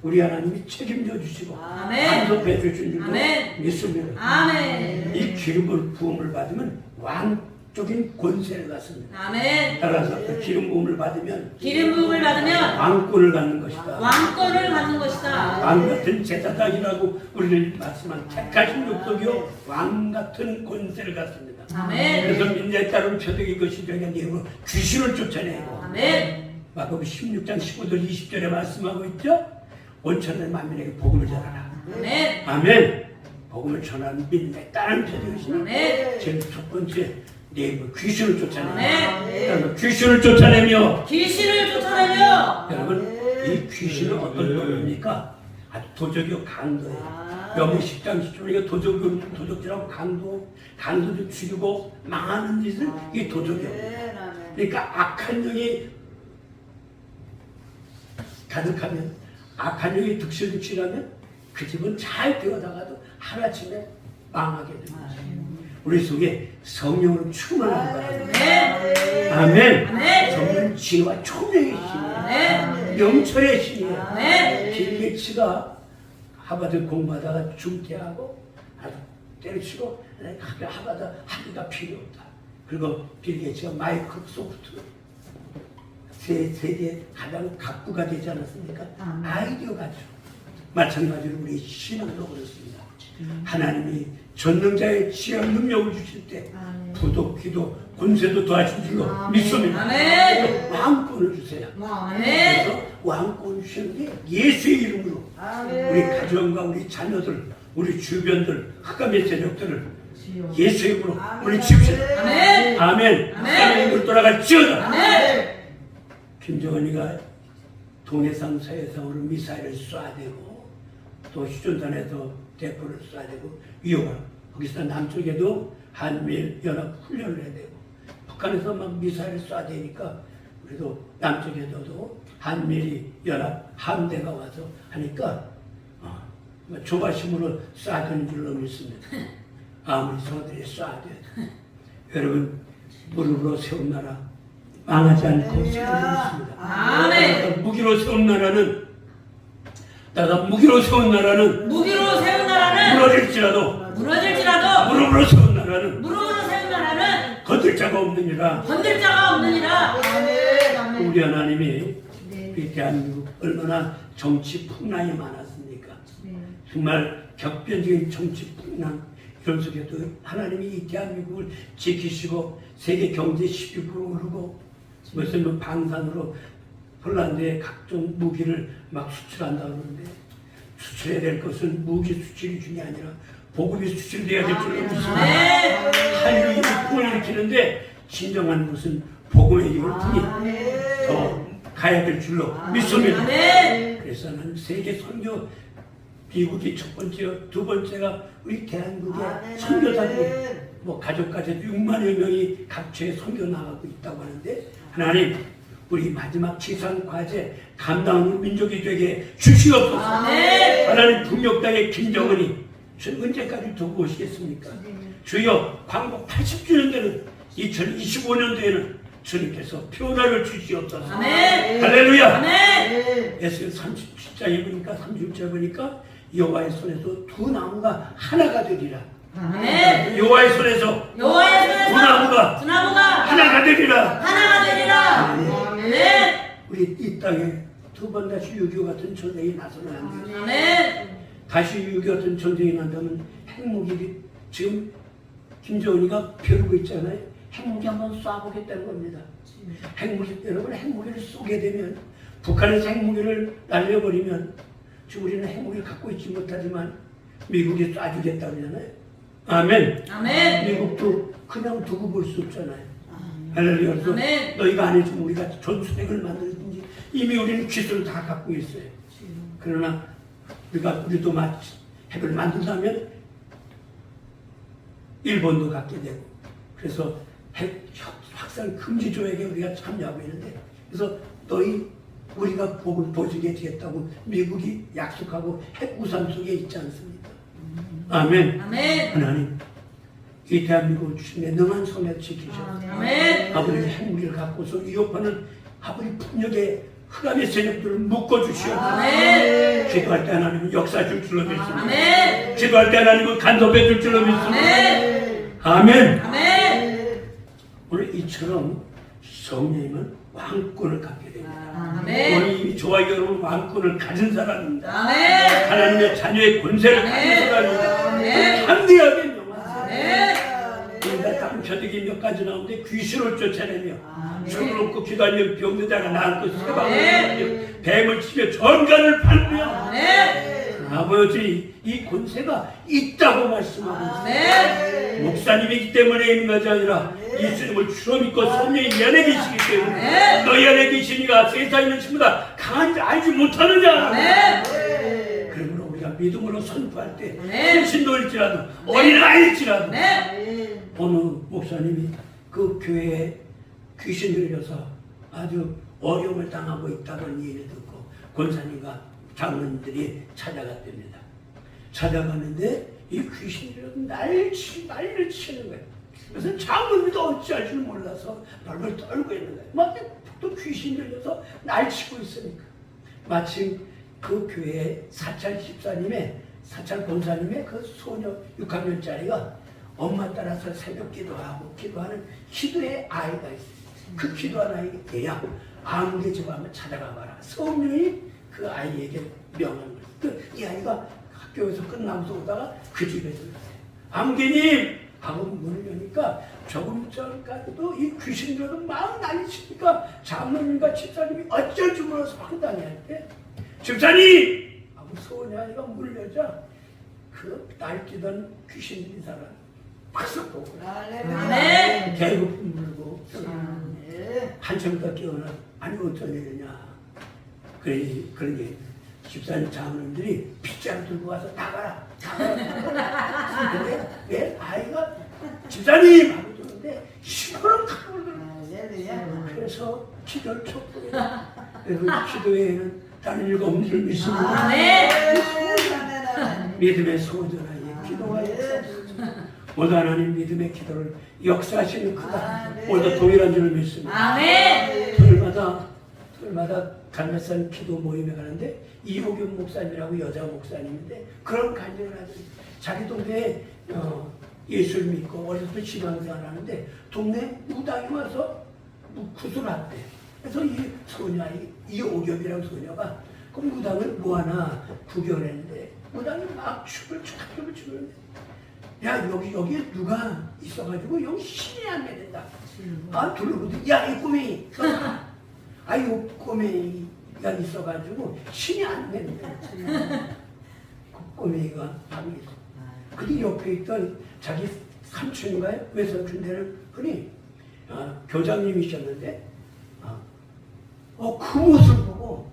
우리 하나님이 책임져 주시고 아멘. 간섭해 주신 줄도 아멘. 믿습니다. 아멘. 이 기름 부음을 받으면 왕적인 권세를 갖습니다. 아멘. 따라서 그 기름 부음을 받으면 기름 부음을 받으면 왕권을 갖는 것이다. 왕권을 받는 것이다. 왕 같은 제사장이라고 우리를 말씀한 택하신 족속이요 왕 같은 권세를 갖습니다. 아멘. 그래서 민자에 따른 표적이 것이 되게 내고 귀신을 쫓아내고 아멘. 마가복음 16장 15절 20절에 말씀하고 있죠. 온천을 만민에게 복음을 전하라. 아멘. 아멘. 복음을 전하는 민자에 따른 표적이시니 아멘. 제일 첫 번째 네이버 귀신을 쫓아내고 아멘. 여러분 귀신을 쫓아내며 귀신을 쫓아내며 여러분 이 귀신은 어떤 놈입니까? 아주 도적이요 강도예요. 여기 10장 10절 우리가 도적질하고 강도도 죽이고 망하는 짓을 이 도적이에요. 그러니까 악한 영이 가득하면 악한 영이 득실득실하면 그 집은 잘 되어다가도 하루아침에 망하게 됩니다. 우리 속에 성령으로 충만한 거예요. 아멘. 아멘. 성령 지혜와 총명의 신이에요. 아멘. 명철의 신이에요. 아멘. 빌 게이츠가 하버드 공부하다가 중퇴하고 아주 때려치고 하버드 학위가 필요 없다. 그리고 빌 게이츠가 마이크로소프트 세계 가장 각부가 되지 않았습니까? 아이디어 가지고 마찬가지로 우리 신앙도 그렇습니다. 하나님이 전능자의 지혜와 능력을 주실 때 부도, 기도, 권세도 도와준 줄로 믿습니다. 아멘. 왕권을 주세요. 아멘. 그래서 왕권 주시는 게 예수의 이름으로 우리 가정과 우리 자녀들, 우리 주변들, 흑암의 세력들을 예수의 이름으로 물리칩시다. 아멘. 아멘. 아멘. 하나님으로 돌아갈지어다. 아멘. 김정은이가 동해상, 서해상으로 미사일을 쏴대고 또 휴전선에서 대포를 쏴대고 위협하고 거기서 남쪽에도 한미일 연합 훈련을 해야 되고 북한에서 막 미사일을 쏴대니까 그래도 남쪽에도 한미일 연합 함대가 와서 하니까 조바심으로 쏴주는 줄로 믿습니다. 아무리 저들이 쏴대도 여러분 무릎으로 세운 나라 망하지 않고 세우고 있습니다. 아멘. 무기로 세운 나라는 무기로 세운 나라는 무기로 세운 나라는 무너질지라도 무너질지라도 무릎으로 세운 나라는 무릎으로 세운 나라는 건들 자가 없느니라. 건들 자가 없느니라. 우리 하나님이 우리 대한민국 얼마나 정치 풍랑이 많았습니까? 정말 격변적인 정치 풍랑 이런 속에도 하나님이 이 대한민국을 지키시고 세계 경제 12% 오르고 무슨 방산으로 폴란드에 각종 무기를 막 수출한다 그러는데 수출해야 될 것은 무기 수출이 중요가 아니라 보급이 수출돼야 될 줄로 믿습니다. 한류이 풍을 일으키는데 진정한 것은 복음의 힘을 뿐이 더 가야 될 줄로 믿습니다. 그래서 나는 세계 선교 미국이 첫 번째, 두 번째가 우리 대한민국의 선교사들이 뭐 가족까지 6만여 명이 각처에 선교 나가고 있다고 하는데 하나님 우리 마지막 지상 과제 감당하는 민족이 되게 주시옵소서. 아멘. 하나님 북녘 땅의 김정은이 언제까지 두고 오시겠습니까? 주여 광복 80주년 되는 2025년도에는 주님께서 표라를 주시옵소서. 아멘. 할렐루야. 네. 에스겔 37장에 보니까 30절에 보니까 여호와의 손에서 두 나무가 하나가 되리라. 아멘. 여호와의 손에서 여호와의 손에서 두 나무가 하나가 되리라. 하나가 되리라. 아멘. 우리 이 땅에 두 번 다시 6.25 같은 전쟁이 나서는 안 돼요. 아멘. 다시 6.25 같은 전쟁이 난다면 핵무기 지금 김정은이가 벼르고 있잖아요. 핵무기 한번 쏴보겠다는 겁니다. 핵무기 여러분 핵무기를 쏘게 되면 북한에서 핵무기를 날려버리면 지금 우리는 핵무기를 갖고 있지 못하지만 미국이 쏴주겠다 그러잖아요. 아멘. 아멘. 미국도 그냥 두고 볼 수 없잖아요. 할렐루야. 그래서 아멘. 너희가 안 해주면 우리가 전술핵을 만들든지 이미 우리는 기술을 다 갖고 있어요. 그러나 우리도 핵을 만든다면 일본도 갖게 되고 그래서 핵 확산 금지 조약에 우리가 참여하고 있는데 그래서 우리가 복을 보증해 주겠다고 미국이 약속하고 핵 우산 속에 있지 않습니까? 아멘. 아멘. 하나님 이 대한민국을 주님의 능한 손에 지키셔서 아멘. 아버지 핵무기를 갖고서 위협하는 아버지 폭력의 흑암의 세력들을 묶어주시옵소서. 아멘. 기도할 때 하나님은 역사 줄 줄로 믿습니다. 아멘. 기도할 때 하나님은 간섭해 줄 줄로 믿습니다. 아멘. 아멘. 아멘. 오늘 이처럼 성령님은 왕권을 갖게 됩니다. 아멘. 오늘 이미 저와 여러분 왕권을 가진 사람입니다. 아멘. 하나님의 자녀의 권세를 가진 사람입니다. 아멘. 담대하게 명하세요. 아멘. 우리가 다른 표적이 몇 가지 나오는데 귀신을 쫓아내며 손을 놓고 기도하며 병든 자가 나았고 세방을 치며 뱀을 치며 전간을 밟으며 아멘. 아버지 이 권세가 있다고 말씀하고 있습니다. 아멘. 목사님이기 때문에 있는 것이 아니라 예수님을 주로 믿고 성령이 이 안에 계시기 때문에 아멘. 너희 안에 계시니가 세상에 있는 친구다 강한지 알지 못하느냐. 아멘. 그러므로 우리가 믿음으로 선포할 때 아멘. 신도일지라도 어린아이일지라도 아멘. 어느 목사님이 그 교회에 귀신 들려서 아주 어려움을 당하고 있다는 얘기를 듣고 권사님과 장로님들이 찾아갔답니다. 찾아가는데 이 귀신 들려서 난리를 치는 거예요. 그래서 장로님도 어찌할 줄 몰라서 벌벌 떨고 있는 거예요. 막 또 귀신 들려서 날치고 있으니까 마침 그 교회에 사찰 권사님의 그 소녀 6학년짜리가 엄마 따라서 새벽 기도하고 기도하는 기도의 아이가 있어요. 그 기도하는 아이야 아무개 집 한번 찾아가 봐라. 성령이 그 아이에게 명한 거예요. 이 아이가 학교에서 끝나고서 오다가 그 집에 들어갔어요. 아무개님 하고 문을 여니까 조금 전까지도 이 귀신들도 막 난리치니까 장로님과 집사님이 어쩔 줄 몰라서 황당해할 때 집사님! 하고 소녀 아이가 문을 열자 그 날뛰던 귀신 들린 사람 박수 보고 아멘. 개고품 물고 한참 더 깨어나 아니 어쩐 일이냐 그런 게 집사님 장로님들이 빗자루 들고 와서 나가라 근데 왜 아이가 집사님 하고 들었는데 시끄러운 칼을 들고 그래서 기도를 쳤고 그래서 기도에는 다른 일가 없는 줄 믿습니다. 아멘. 믿음의 소전하에 기도가 역사하시는 오늘 하나님 믿음의 기도를 역사하시는 그가 오늘도 동일한 줄 믿습니다. 아멘. 토요일마다 갈매산 기도 모임에 가는데 이호균 목사님이라고 여자 목사님인데 그런 간증을 하더니 자기 동네에 예수를 믿고 어려서 신앙생활을 하는데 동네 무당이 와서 구슬한대. 그래서 이 소녀 이오겹이라는 소녀가 그 무당을 뭐하나 구경했는데 무당이 막 춤을 추는데 야 여기에 누가 있어가지고 여기 신이 안 내린다. 아 둘러보더니 야이 꼬맹이 이 꼬맹이가 있어가지고 신이 안 내린다. 그 꼬맹이가 밤에 있어. 근데 옆에 있던 자기 삼촌인가요? 외삼촌 되는 분이 교장님이셨는데 그 모습을 보고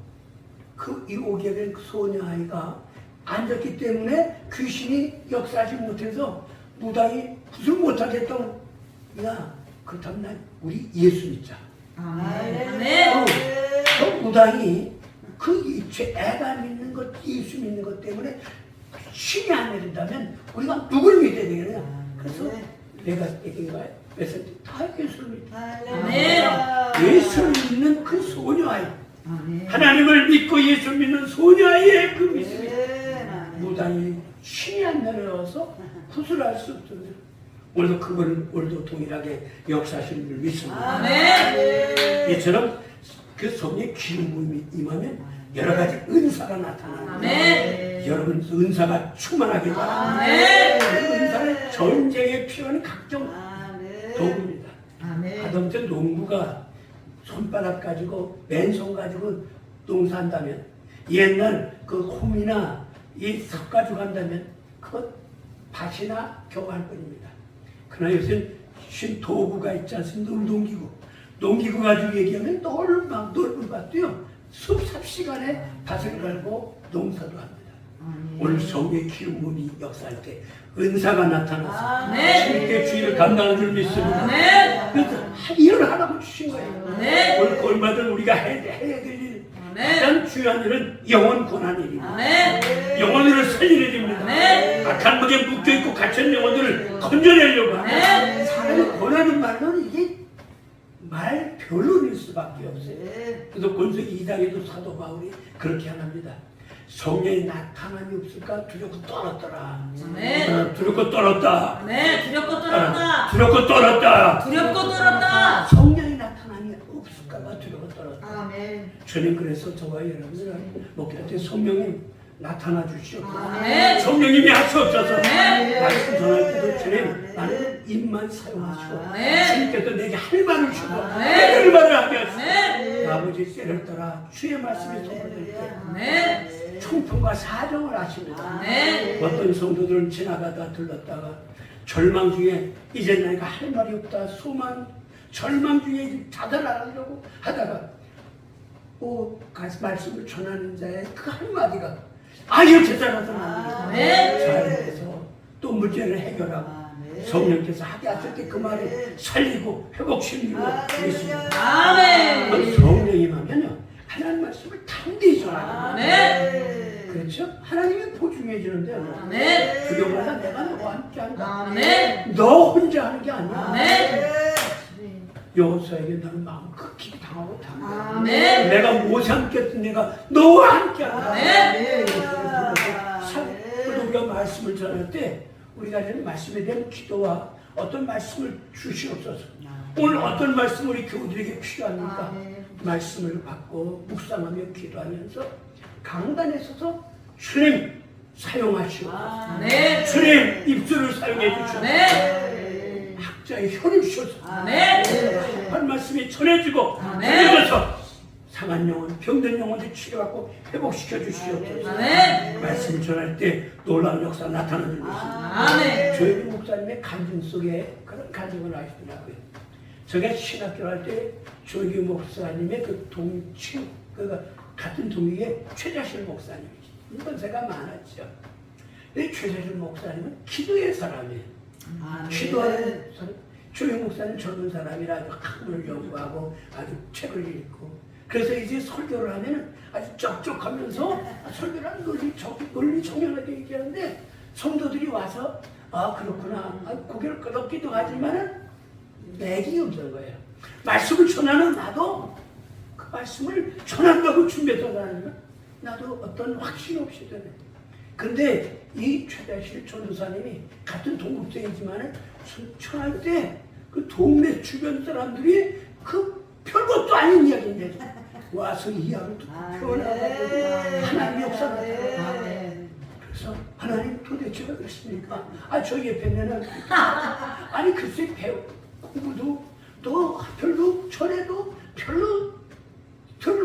그 이오겹의 소녀 아이가 앉았기 때문에 귀신이 역사하지 못해서 무당이 구슬 못하겠다고. 야, 그렇다면 난 우리 예수 믿자. 아멘. 그 무당이 그 애가 믿는 것, 예수 믿는 것 때문에 신이 안 내린다면 우리가 누굴 믿어야 되겠냐? 그래서 내가 얘기가 그래서 다 예수를 믿어. 예수를 믿는 그 소녀아이, 하나님을 믿고 예수 믿는 소녀아이의 그 믿음이 무당이 신이 안 내려와서 구슬할 수 없던데 오늘도 그분은 오늘도 동일하게 역사하시는 줄 믿습니다. 이처럼 그 성령의 기름이 임하면 여러 가지 은사가 나타납니다. 여러분 은사가 충만하길 바랍니다. 그 은사는 전쟁에 필요한 각종 도구입니다. 하다못해 농부가 손바닥 가지고 맨손 가지고 농사한다면 옛날 그 홈이나 이 석 가지고 한다면 그것 밭이나 겨우 할 뿐입니다. 그러나 요새는 신 도구가 있지 않습니까? 농기구 가지고 얘기하면 넓은 밭도요 섭삽시간에 밭을 갈고 농사도 합니다. 오늘 성령의 기름이 역사할 때 은사가 나타나서 주님께 주의를 감당하는 줄 믿습니다. 그래서 일을 하라고 주신 거예요. 오늘 얼마든 우리가 해야 될 일, 가장 중요한 일은 영혼 권한 일입니다. 영혼을 살리는 일입니다. 악한 목에 묶여있고 갇힌 영혼들을 건져내려고 합니다. 사람이 권하는 말로는 이게 말 별로일 수밖에 없어요. 그래서 권속 2장에도 사도 바울이 그렇게 합니다. 성령의 나타남이 없을까 두렵고 떨었더라. 두렵고 떨었다. 두렵고 떨었다. 성령의 나타남이 없을까봐 두렵고 떨었다. 주님 그래서 저와 여러분을 목회할 때 성령님 나타나 주시옵소서. 성령님이 하시옵소서. 말씀 전할 때도 주님 나는 입만 사용하시고 주님께서 내게 할 말을 주고 할 말을 하게 하시고 아버지 때를 따라 주의 말씀이 선포될 때 총평과 사정을 하십니다. 어떤 성도들은 지나가다 들렀다가 절망 중에 이제 내가 할 말이 없다 소망 절망 중에 자살하려고 하다가 말씀을 전하는 자의 그 한마디가 이렇게 살아서 안 됩니다. 잘해서 또 문제를 해결하고 성령께서 하게 하실 때 그 말을 살리고 회복시키고 계십니다. 성령이 하면요 하나님 말씀을 단디히 전하는 그렇죠? 하나님이 보증해 주는데 두려워라 내가 너와 함께 한다. 너 혼자 하는 게 아니야. 여호수아에게 나는 마음 극히 당하고 당한다. 내가 모세 함께 했던 내가 너와 함께 한다. 우리가 말씀을 전할 때 우리가 이런 말씀에 대한 기도와 어떤 말씀을 주시옵소서. 오늘 어떤 말씀 우리 교우들에게 필요합니까? 말씀을 받고 묵상하며 기도하면서 강단에 서서 주님 사용하시옵소서. 주님 입술을 사용해 주시옵소서. 학자의 혀를 주셔서 한 말씀이 전해지고 전해져서 상한 영혼, 병든 영혼들 치료하고 회복시켜 주시옵소서. 말씀을 전할 때 놀라운 역사 나타나는 것입니다. 조혜빈 목사님의 간증 속에 그런 간증을 하시더라고요. 제가 신학교를 할 때 조혜빈 목사님의 그 동친, 같은 동기에 최자실 목사님이죠. 인건세가 많았죠. 근데 최자실 목사님은 기도의 사람이에요. 기도하는 사람. 조혜빈 목사님 젊은 사람이라 아주 학문을 연구하고 아주 책을 읽고 그래서 이제 설교를 하면 아주 쩍쩍하면서 설교를 하는 논리 정연하게 얘기하는데 성도들이 와서 그렇구나 고개를 끄덕기도 하지만은 맥이 없는 거예요. 말씀을 전하는 나도 그 말씀을 전한다고 준비해서 하는 나도 어떤 확신 없이 되네. 근데 이 최대실 전도사님이 같은 동급생이지만은 전할 때 그 동네 주변 사람들이 그 별것도 아닌 이야기인데 와서 이야기를 표현하고 하나님 역사가 그래서 하나님 도대체 왜 그러십니까? 저희 옆에는 아니 글쎄 공부도 또 별로 전에도 별로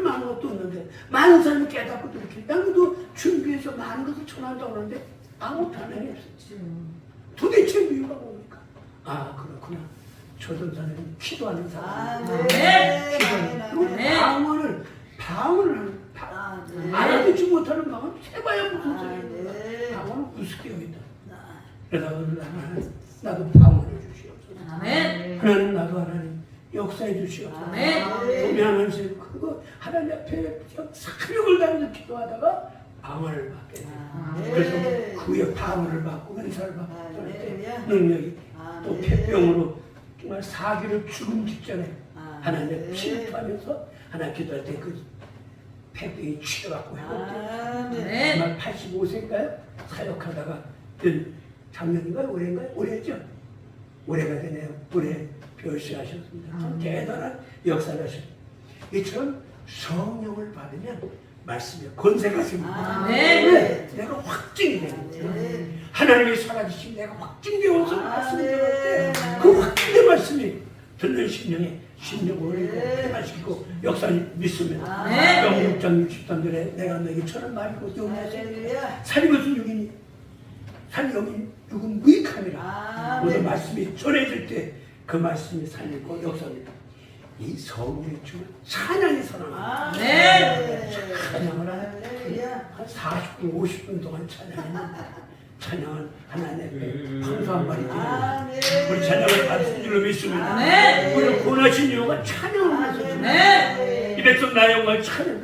많은 것도 없는데 많은 사람이 깨닫고도 이렇게 나도 준비해서 많은 것을 전한다고 하는데 아무 반응이 없었지. 도대체 이유가 뭡니까? 그렇구나. 조선사는 기도하는 사람. 방언을 알아듣지 못하는 방언 해봐야 무슨 소리야. 방언을 우습게 여긴다. 그러다 보니 나는 나도 방언을 주시옵소서. 아멘. 하나님 나도 하나님 역사해 주시옵소서. 아멘. 우리 하나님 그거 하나님 앞에 사력을 다해서 기도하다가 방언을 받게 돼요. 그래서 그 후에 방언을 받고 은사를 받고 그럴 때 능력이 또 폐병으로 정말 사기를 죽음 직전에 하나님 실패하면서 하나님 기도할 때 그 폐병이 치료받고 회복돼요. 아멘. 정말 85세인가요? 사역하다가 작년인가요? 올해인가요? 올해죠? 올해가 되네요. 올해 별세하셨습니다. 참 대단한 역사를 하셨습니다. 이처럼 성령을 받으면 말씀에 권세가 생깁니다. 아멘. 왜? 내가 확증이 됩니다. 하나님이 살아계신 내가 확증되어서 말씀을 들을 때 그 확증의 말씀이 듣는 심령에 심령을 올리고 변화시키고 역사를 믿습니다. 아멘. 6장 63절에 내가 너에게 천을 말이고 용하시 살이 것은 육이니 살이 육은 무익함이라. 오늘 말씀이 전해질 때 그 말씀이 살리고 역사를 이 성령의 주는 찬양이 살아납니다. 아멘. 찬양을 한 40분, 50분 동안 찬양은 하나님의 감사한 말이 되는 우리 찬양을 받은 줄로 믿습니다. 아멘. 우리를 구원하신 이유가 찬양을 해서 아멘. 이 백성 나의 영광 찬양.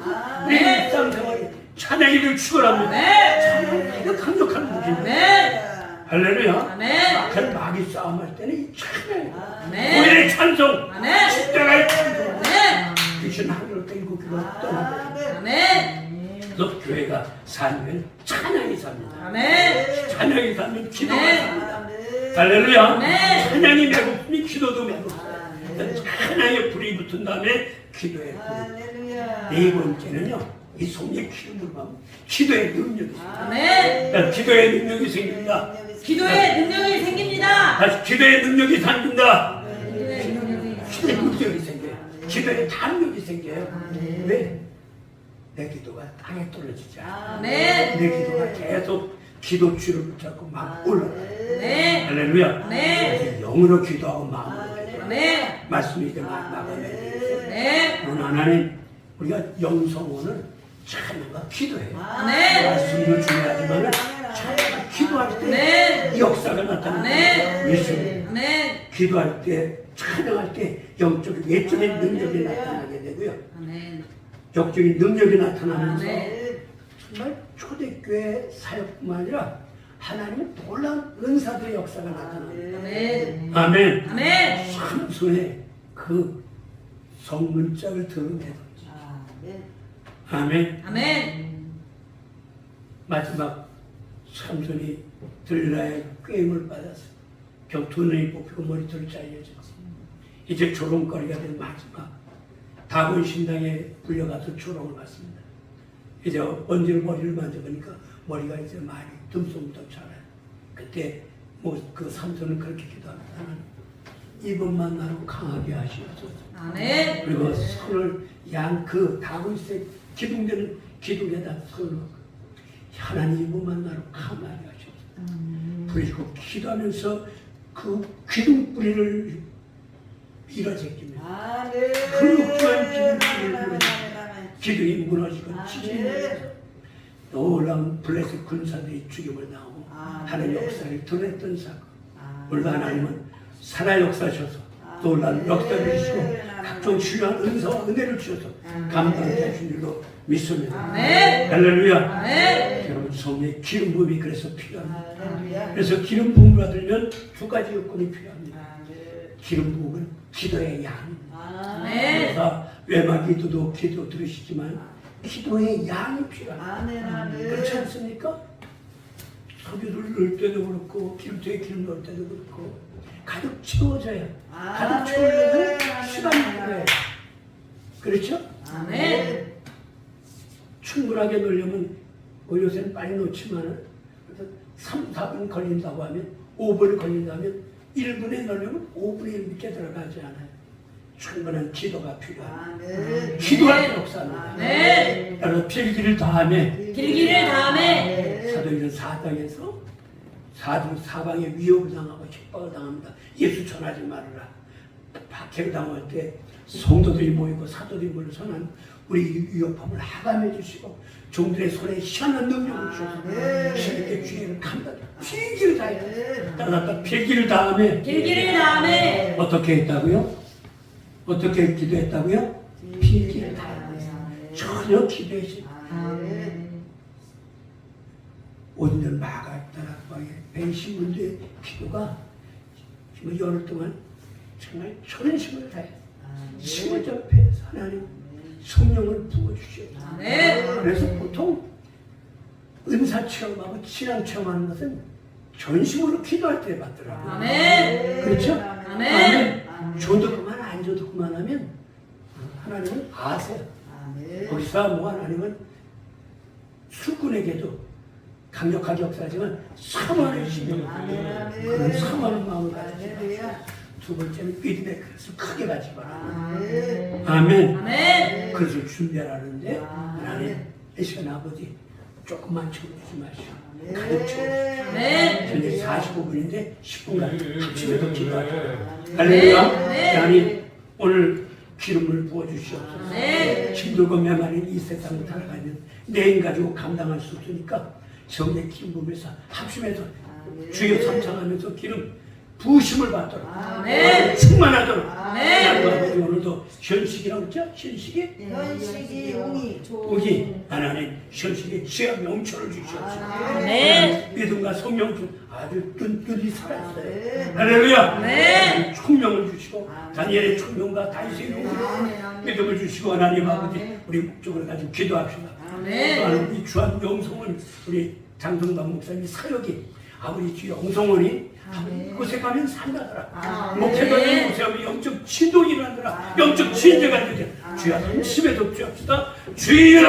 우리 아멘. 일상생활이 찬양이를 축원합니다. 아멘. 찬양이 강력한 무기입니다. 아멘. 할렐루야. 아멘. 악한 마귀 싸움할 때는 이 찬양이에요. 아멘. 고연의 찬송, 아멘. 십자가의 찬송. 아멘. 귀신 하늘로 떼고 그가 떠나버려. 아멘. 너 교회가 살면 찬양이 삽니다. 아멘. 찬양이 살면 기도가 아멘. 삽니다. 할렐루야. 아멘. 찬양이 매국니 기도도 매국어요. 찬양에 불이 붙은 다음에 기도에 불이. 네 번째는요. 이 손에 기름을 받으면 기도의 능력이 생깁니다. 아멘. 기도의 능력이 생깁니다. 기도의 능력이 생깁니다. 다시 기도의 능력이 생깁니다. 기도의 능력이 기도의 능력이 생겨요. 기도의 담력이 생겨요. 왜? 내 기도가 땅에 떨어지지 않아. 아멘. 내 기도가 계속 기도줄을 붙잡고 막 올라가요. 아멘. 할렐루야. 아멘. 영으로 기도하고 마음으로 기도하고 아멘. 말씀이 이제 나가면 아멘. 오늘 하나님 우리가 영성원을 찬양과 기도해요. 아멘. 말씀도 중요하지만 찬양과 기도할 때 아멘. 이 역사가 나타납니다. 아멘. 예수님 아멘. 기도할 때 찬양할 때 영적인 외적인 능력이 나타나게 되고요. 아멘. 영적인 능력이 나타나면서 아멘. 정말 초대교회 사역뿐만 아니라 하나님의 놀라운 은사들의 역사가 나타납니다. 아멘. 아멘. 아멘. 삼손의 그 성문짝을 드러내든지. 아멘. 아멘. 마지막 삼손이 들라의 꾀임을 받았어. 두 눈이 뽑히고 머리털이 잘려졌어. 이제 조롱거리가 된 마지막 다곤 신당에 불려가서 조롱을 받습니다. 이제 언제를 머리를 만져보니까 머리가 이제 많이 듬성듬성 자라요. 그때 뭐 그 삼손은 그렇게 기도합니다. 하나님, 이번만 나로 강하게 하시옵소서. 아멘. 그리고 손을 양 그 다윗의 기둥되는 기둥에다 손을 넣고 하나님 이번만 나로 강하게 하시옵소서. 그리고 기도하면서 그 기둥 뿌리를 밀어제낍니다. 그 귀한 기둥 뿌리를 기둥이 무너지고 찢어지면서 놀라운 블레셋 군사들이 죽임을 당하고 하나님 역사를 드러냈던 사건. 우리 하나님은 살아 역사하셔서 놀라운 역사를 해주시고 각종 중요한 은사와 은혜를 주셔서 감당케 하신 줄로 믿습니다. 아멘. 할렐루야. 아멘. 여러분 성령의 기름 부음이 그래서 필요합니다. 그래서 기름 부음을 받으면 두 가지 요건이 필요합니다. 기름 부음은 기도의 양입니다. 아멘. 그래서 외마 기도도 기도 들으시지만 기도의 양이 필요합니다. 그렇지 않습니까? 석유를 넣을 때도 그렇고 기름통에 기름 넣을 때도 그렇고 가득 채워져야 가득 채우려면 시간이 필요해요. 그렇죠? 아멘. 충분하게 넣으려면 요새는 빨리 넣지만 3, 4분 걸린다고 하면 5분 걸린다면 1분에 넣으려면 5분의 1밖에 들어가지 않아요. 충분한 기도가 필요합니다. 기도할 때 역사합니다. 아멘. 여러분 필기를 다함에 길기를 다음에 사도행전 4장에서 사방에 위협을 당하고 핍박을 당합니다. 예수 전하지 말아라. 박해를 당할 때 성도들이 모이고 사도들이 모여서는 우리 위협함을 하감해 주시고 종들의 손에 희한한 능력을 주셔서 주님께 주의를 감당 필기를 다했다. 따라갔다 필기를 다음에 길기를 다음에 어떻게 했다고요? 어떻게 기도했다고요? 필기를 다했다. 전혀 기도했지. 오늘 마가다락방에 벤시문도의 기도가 정말 열흘 동안 정말 전심을 다해 심을 접해서 하나님 성령을 부어주시오. 아멘. 그래서 보통 은사 체험하고 신앙 체험하는 것은 전심으로 기도할 때 받더라고요. 아멘. 그렇죠? 아멘. 줘도 그만 안 줘도 그만하면 하나님은 아세요. 거기서 뭐 하나님은 술꾼에게도 강력하게 역사하지만 사모하는 심령, 그런 사모하는 마음을 가지고 두 번째는 믿음의 그릇을 크게 가지고 아멘. 아멘. 그것을 준비하라는데 하나님 이 시간 아버지 조금만 채워주지 마시오. 가득 채워주시오. 아멘. 현재 45분인데 10분간 합심해서 기도하자. 할렐루야. 하나님 오늘 기름을 부어주시옵소서. 아멘. 힘들고 메마른 이 세상을 살아가면 내 힘 가지고 감당할 수 없으니까 정의 기름 부으면서 합심해서 주여 삼창하면서 기름 부으심을 받도록 아멘. 충만하도록 아멘. 아버지 오늘도 현식이라고 했죠? 현식이 현식이 웅이 우기 하나님 현식의 지혜와 명철을 주시옵소서. 아멘. 믿음과 성령 중 아주 끈끈이 살았어요. 할렐루야. 아멘. 총명을 주시고 다니엘의 총명과 다윗의 용으로 믿음을 주시고 하나님 아버지 우리 목적을 가지고 기도합시다. 아멘. 또한 우리 주한 영성원 우리 장동반 목사님 사역이 아버지 주 영성원이 그곳에 가면 산다더라. 목회자는 곳에 가면 영적 진동이 일어나더라. 영적 진대가 되게 주여 심에도 주합시다. 주여